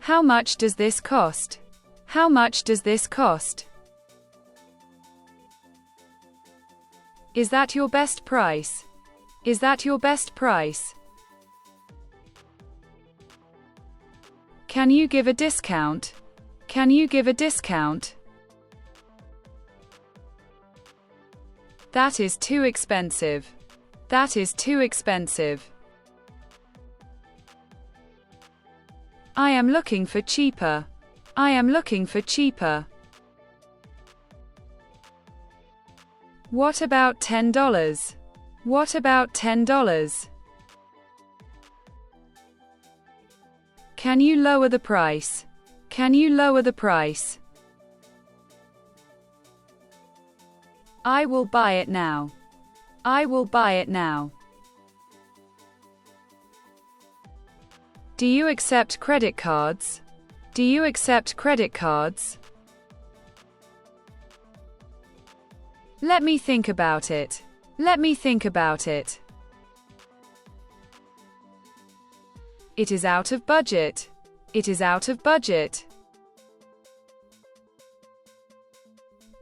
How much does this cost? How much does this cost? Is that your best price? Is that your best price? Can you give a discount? Can you give a discount? That is too expensive. That is too expensive. I am looking for cheaper. I am looking for cheaper. What about $10? What about $10? Can you lower the price? Can you lower the price? I will buy it now. I will buy it now. Do you accept credit cards? Do you accept credit cards? Let me think about it. Let me think about it. It is out of budget. It is out of budget.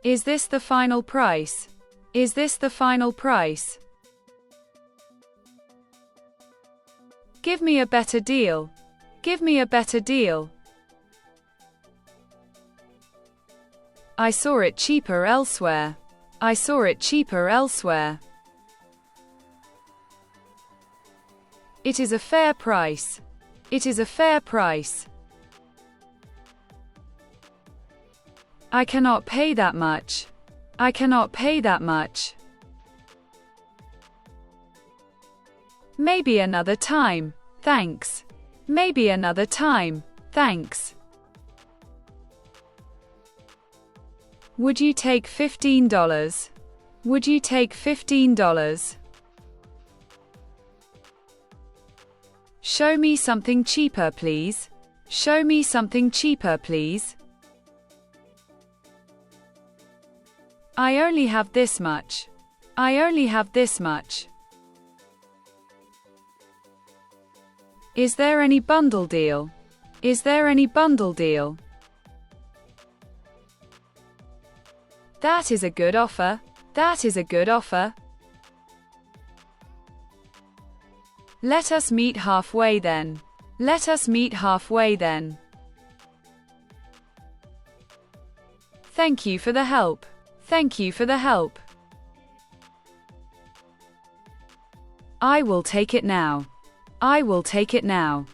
Is this the final price? Is this the final price? Give me a better deal. Give me a better deal. I saw it cheaper elsewhere. I saw it cheaper elsewhere. It is a fair price. It is a fair price. I cannot pay that much. I cannot pay that much. Maybe another time, thanks. Maybe another time, thanks. Would you take $15? Would you take $15? Show me something cheaper, please. Show me something cheaper, please. I only have this much. I only have this much. Is there any bundle deal? Is there any bundle deal? That is a good offer. That is a good offer. Let us meet halfway then. Let us meet halfway then. Thank you for the help. Thank you for the help. I will take it now. I will take it now.